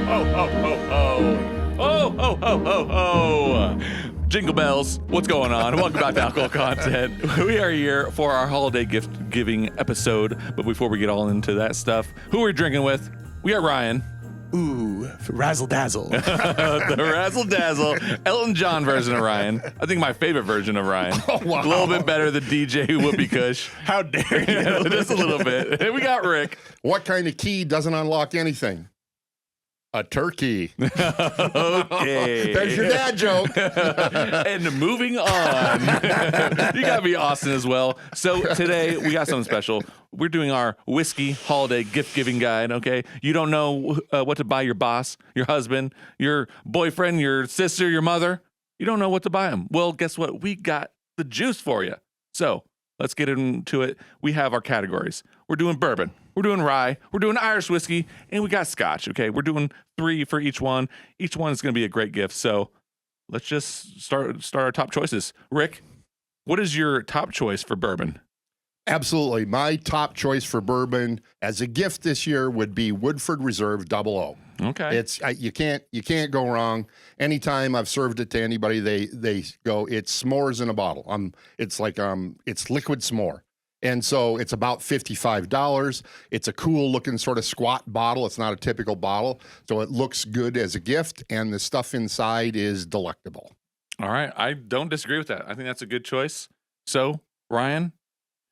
ho, ho, ho, ho. Oh, ho, ho, ho, ho. Jingle bells. What's going on? Welcome back to Alcohol Content. We are here for our holiday gift giving episode. But before we get all into that stuff, who are we drinking with? We got Ryan. Ooh, razzle dazzle. The razzle dazzle Elton John version of Ryan. I think my favorite version of Ryan. Oh, wow. A little bit better than DJ Whoopee Kush. How dare you? Just a little bit. And we got Rick. What kind of key doesn't unlock anything? A turkey. Okay. There's your dad joke. And moving on. You got to be Austin as well. So today we got something special. We're doing our whiskey holiday gift giving guide. Okay. You don't know what to buy your boss, your husband, your boyfriend, your sister, your mother. You don't know what to buy them. Well, guess what? We got the juice for you. So let's get into it. We have our categories. We're doing bourbon. We're doing rye. We're doing Irish whiskey. And we got scotch. Okay. We're doing 3 for each one. Each one is going to be a great gift. So let's just start our top choices. Rick, what is your top choice for bourbon? Absolutely. My top choice for bourbon as a gift this year would be Woodford Reserve Double O. Okay. It's you can't go wrong. Anytime I've served it to anybody, they go, it's s'mores in a bottle. It's liquid s'more. And so it's about $55. It's a cool looking sort of squat bottle. It's not a typical bottle. So it looks good as a gift, and the stuff inside is delectable. All right. I don't disagree with that. I think that's a good choice. So, Ryan,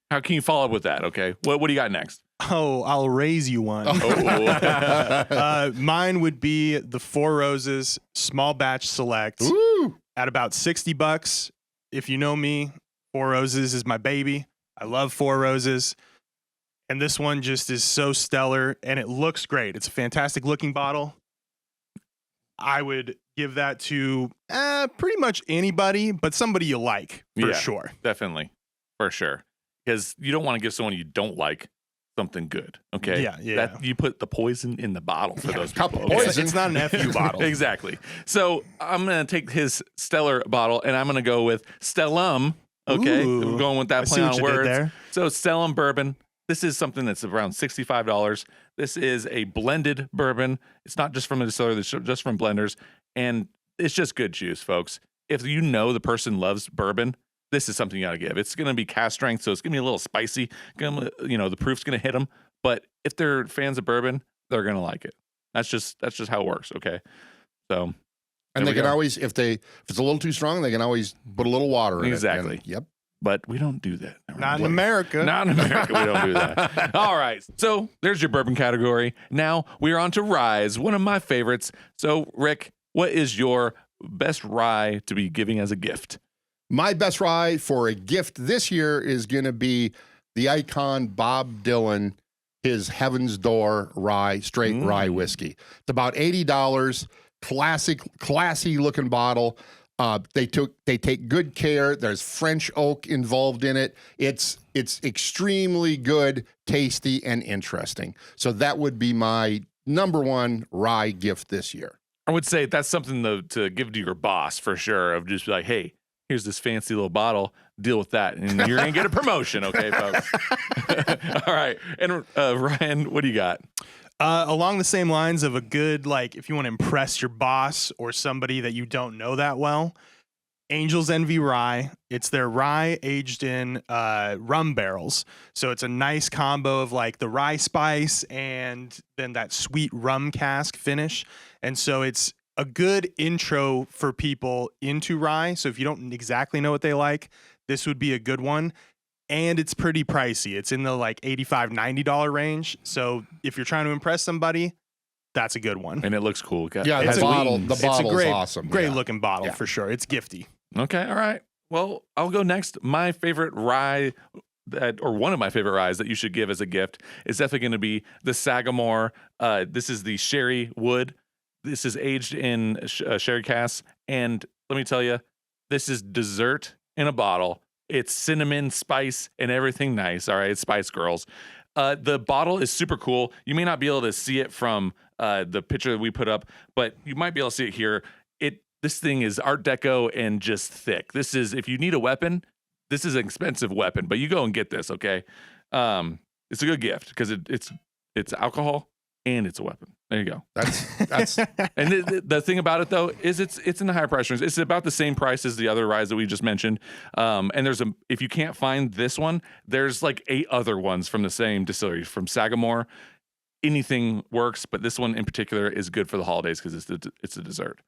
how can you follow up with that? Okay. What do you got next? Oh, I'll raise you one. Oh. Mine would be the Four Roses Small Batch Select Ooh. at about $60. If you know me, Four Roses is my baby. I love Four Roses. And this one just is so stellar, and it looks great. It's a fantastic looking bottle. I would give that to pretty much anybody, but somebody you like, for sure. Definitely. For sure. Because you don't want to give someone you don't like something good. Okay. Yeah. You put the poison in the bottle for those cup people. of Okay? poison. It's not an FU bottle. Exactly. So I'm going to take his stellar bottle and I'm going to go with Stellum. Okay. Ooh. We're going with that I see play what on you did words. there. So Stellum bourbon. This is something that's around $65. This is a blended bourbon. It's not just from a distiller, it's just from blenders. And it's just good juice, folks. If you know the person loves bourbon, this is something you got to give. It's going to be cast strength, so it's going to be a little spicy. The proof's going to hit them. But if they're fans of bourbon, they're going to like it. That's just how it works. Okay, so And they can always, if it's a little too strong, they can always put a little water in exactly. it. Yep. But we don't do that. Not in America. Not in America. We don't do that. All right. So there's your bourbon category. Now we are on to ryes, one of my favorites. So Rick, what is your best rye to be giving as a gift? My best rye for a gift this year is going to be the icon Bob Dylan, his Heaven's Door rye, straight rye whiskey. It's about $80, classy looking bottle. They take good care. There's French oak involved in it. It's extremely good, tasty, and interesting. So that would be my number one rye gift this year. I would say that's something to give to your boss for sure. Of just be like, hey, here's this fancy little bottle. Deal with that, and you're gonna get a promotion, okay, folks? All right. And Ryan, what do you got? Along the same lines of a good, if you want to impress your boss or somebody that you don't know that well, Angel's Envy Rye. It's their rye aged in rum barrels. So it's a nice combo of the rye spice and then that sweet rum cask finish. And so it's a good intro for people into rye. So if you don't exactly know what they like, this would be a good one. And it's pretty pricey. It's in the $85, $90 range. So if you're trying to impress somebody, that's a good one. And it looks cool. Yeah, the bottle's awesome. Great looking bottle for sure. It's gifty. Okay, all right. Well, I'll go next. My favorite rye, or one of my favorite ryes that you should give as a gift is definitely going to be the Sagamore. This is the sherry wood. This is aged in sherry casks. And let me tell you, this is dessert in a bottle. It's cinnamon, spice, and everything nice. All right, Spice Girls. The bottle is super cool. You may not be able to see it from the picture that we put up, but you might be able to see it here. This thing is Art Deco and just thick. This is, if you need a weapon, this is an expensive weapon, but you go and get this, okay? It's a good gift because it's alcohol, and it's a weapon. There you go. That's And the thing about it though is it's in the higher price range. It's about the same price as the other ryes that we just mentioned. And if you can't find this one, there's like 8 other ones from the same distillery from Sagamore. Anything works, but this one in particular is good for the holidays because it's a dessert.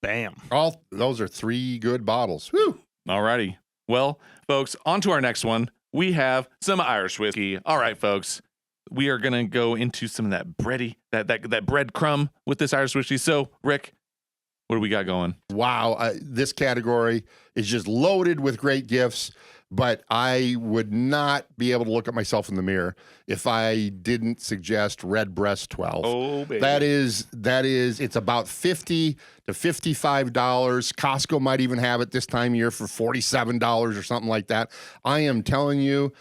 Bam. all. Those are 3 good bottles. Whew. Alrighty. Well, folks, on to our next one. We have some Irish whiskey. All right, folks. We are gonna go into some of that bready, that breadcrumb with this Irish whiskey. So, Rick, what do we got going? Wow, this category is just loaded with great gifts, but I would not be able to look at myself in the mirror if I didn't suggest Redbreast 12. Oh, baby. That is, it's about $50 to $55. Costco might even have it this time of year for $47 or something like that. I am telling you,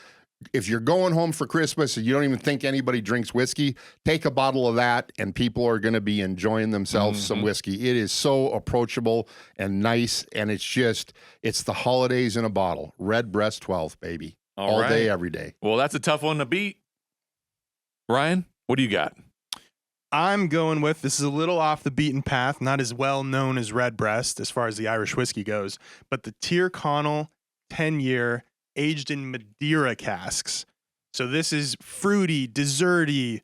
if you're going home for Christmas and you don't even think anybody drinks whiskey, take a bottle of that and people are going to be enjoying themselves some whiskey. It is so approachable and nice, and it's the holidays in a bottle. Redbreast 12, baby. All right. day, every day. Well, that's a tough one to beat. Ryan, what do you got? I'm going with, this is a little off the beaten path, not as well known as Redbreast as far as the Irish whiskey goes, but the Tyrconnell 10-year aged in Madeira casks. So this is fruity, desserty.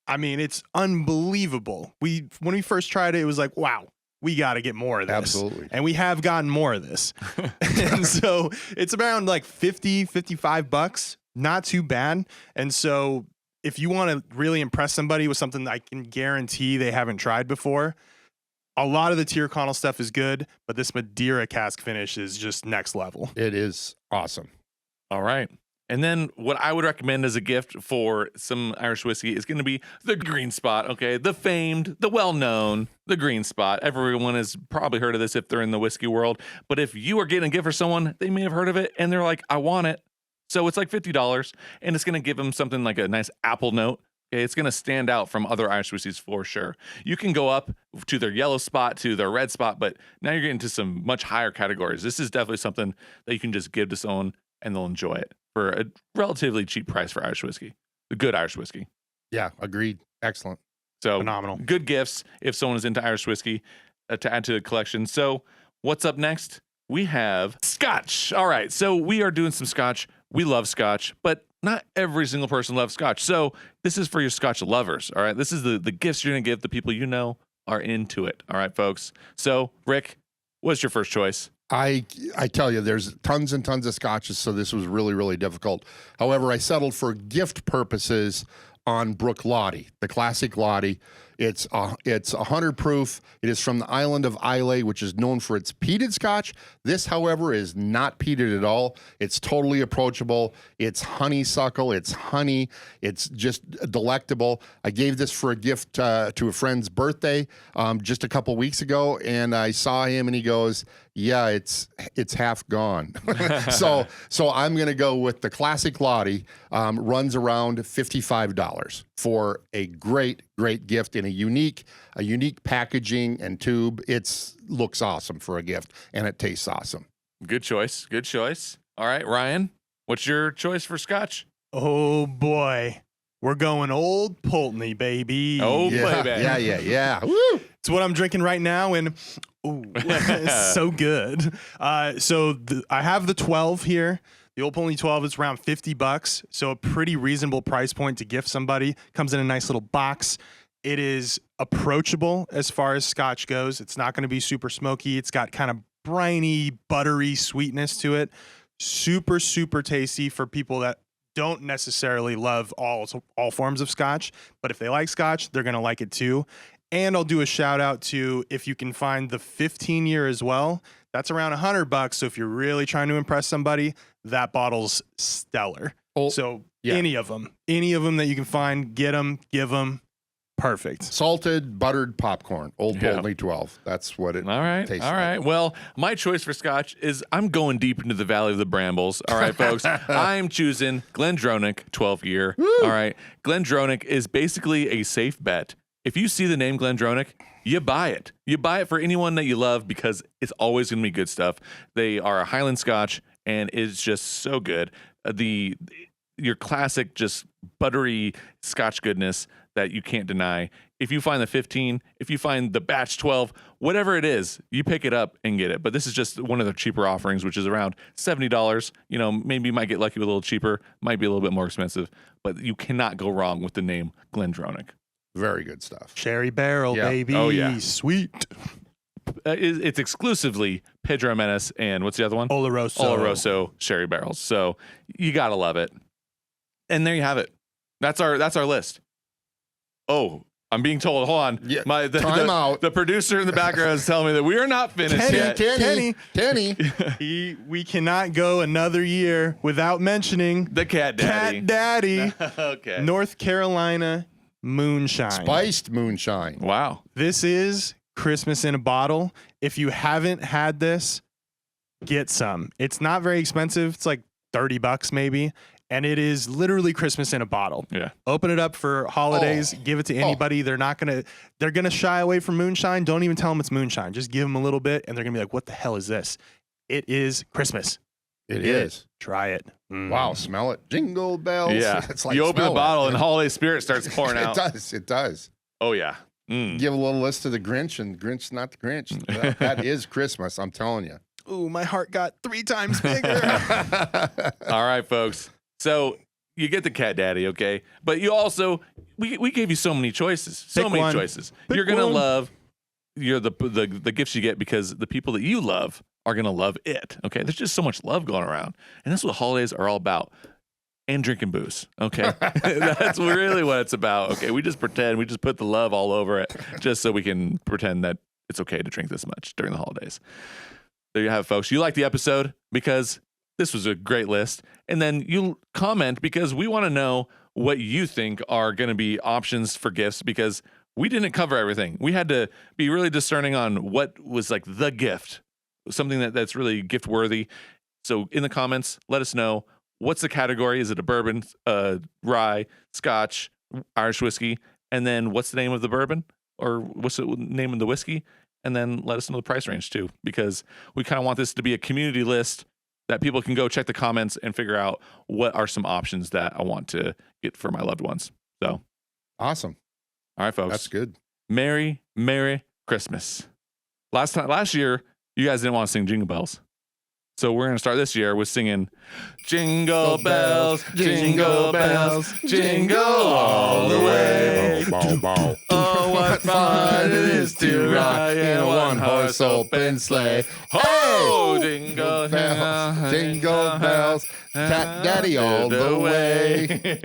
I mean, it's unbelievable. When we first tried it, it was like, wow, we got to get more of this. Absolutely. And we have gotten more of this. And so it's around like $55, not too bad. And so if you want to really impress somebody with something that I can guarantee they haven't tried before, a lot of the Tyrconnell stuff is good, but this Madeira cask finish is just next level. It is awesome. All right. And then what I would recommend as a gift for some Irish whiskey is going to be the Green Spot, okay? The famed, the well-known, the Green Spot. Everyone has probably heard of this if they're in the whiskey world. But if you are getting a gift for someone, they may have heard of it, and they're like, I want it. So it's like $50, and it's going to give them something like a nice apple note. Okay, it's going to stand out from other Irish whiskeys for sure. You can go up to their yellow spot, to their red spot, but now you're getting to some much higher categories. This is definitely something that you can just give to someone, and they'll enjoy it for a relatively cheap price for Irish whiskey, the good Irish whiskey. Yeah, agreed. Excellent. So Phenomenal. Good gifts if someone is into Irish whiskey to add to the collection. So what's up next? We have Scotch. All right, so we are doing some Scotch. We love Scotch, but not every single person loves Scotch. So this is for your Scotch lovers. All right, this is the gifts you're gonna give the people you know are into it. All right, folks. So Rick, what's your first choice? I tell you, there's tons and tons of scotches, so this was really, really difficult. However, I settled for gift purposes on Brook Lottie, the classic Lottie. It's 100 proof. It is from the island of Islay, which is known for its peated scotch. This, however, is not peated at all. It's totally approachable. It's honeysuckle. It's honey. It's just delectable. I gave this for a gift to a friend's birthday just a couple weeks ago, and I saw him, and he goes, "Yeah, it's half gone." so I'm gonna go with the classic Lottie. Runs around $55 for a great gift in a unique packaging and tube. It's looks awesome for a gift, and it tastes awesome. Good choice. Good choice. All right, Ryan, what's your choice for Scotch? Oh boy, we're going Old Pulteney, baby. Oh, Yeah, baby. yeah. Woo! It's what I'm drinking right now, and ooh, it's so good. I have the 12 here. The Old Pulteney 12 is around $50, so a pretty reasonable price point to gift somebody. Comes in a nice little box. It is approachable as far as Scotch goes. It's not going to be super smoky. It's got kind of briny, buttery sweetness to it. Super, super tasty for people that don't necessarily love all forms of Scotch, but if they like Scotch, they're going to like it too. And I'll do a shout out to, if you can find the 15-year as well, that's around $100. So if you're really trying to impress somebody, that bottle's stellar. Oh, so yeah. any of them that you can find, get them, give them. Perfect. Salted buttered popcorn. Old Pulteney 12. That's what it All right. tastes All right. like. Well, my choice for Scotch is I'm going deep into the Valley of the Brambles. All right, folks. I'm choosing Glendronach 12-year. All right. Glendronach is basically a safe bet. If you see the name Glendronach, you buy it. You buy it for anyone that you love because it's always going to be good stuff. They are a Highland Scotch, and it's just so good. Your classic, just buttery Scotch goodness that you can't deny. If you find the 15, if you find the batch 12, whatever it is, you pick it up and get it. But this is just one of the cheaper offerings, which is around $70. You know, maybe you might get lucky with a little cheaper, might be a little bit more expensive, but you cannot go wrong with the name GlenDronach. Very good stuff. Sherry barrel, Yeah. baby. Oh, yeah. Sweet. It's exclusively Pedro Menace and what's the other one? Oloroso. Oloroso sherry barrels. So you gotta love it. And there you have it. That's our list. Oh, I'm being told. Hold on. Yeah, Time out. The producer in the background is telling me that we are not finished yet. Kenny. We cannot go another year without mentioning The Cat Daddy. Cat Daddy. Okay. North Carolina moonshine. Spiced moonshine. Wow. This is Christmas in a bottle. If you haven't had this, get some. It's not very expensive. It's like $30 maybe. And it is literally Christmas in a bottle. Yeah. Open it up for holidays. Give it to anybody. They're gonna shy away from moonshine. Don't even tell them it's moonshine. Just give them a little bit, and they're gonna be like, "What the hell is this?" It is Christmas. It is. Try it. Wow, smell it. Jingle bells. Yeah. It's like you open the smell it. bottle and holiday spirit starts pouring out. It does. Oh yeah. Mm. Give a little list to the Grinch, and Grinch's not the Grinch. That is Christmas, I'm telling you. Ooh, my heart got 3 times bigger. All right, folks. So you get the Cat Daddy, okay? But you also we gave you so many choices. Pick one. Choices. Pick You're gonna one. love the gifts you get because the people that you love are gonna love it. Okay. There's just so much love going around. And that's what holidays are all about. And drinking booze. Okay. That's really what it's about. Okay. We just pretend, we just put the love all over it just so we can pretend that it's okay to drink this much during the holidays. There you have it, folks. You like the episode because this was a great list. And then you comment because we want to know what you think are going to be options for gifts because we didn't cover everything. We had to be really discerning on what was like the gift, something that's really gift worthy. So in the comments, let us know what's the category. Is it a bourbon, rye, Scotch, Irish whiskey? And then what's the name of the bourbon or what's the name of the whiskey? And then let us know the price range too, because we kind of want this to be a community list that people can go check the comments and figure out what are some options that I want to get for my loved ones. So Awesome. all right, folks. That's good. Merry Christmas. Last year, you guys didn't want to sing Jingle Bells. So we're going to start this year with singing Jingle Bells, Jingle Bells, Jingle all the way. Oh, what fun it is to ride in a one-horse open sleigh. Oh, jingle bells, Jingle bells, Cat Daddy all the way.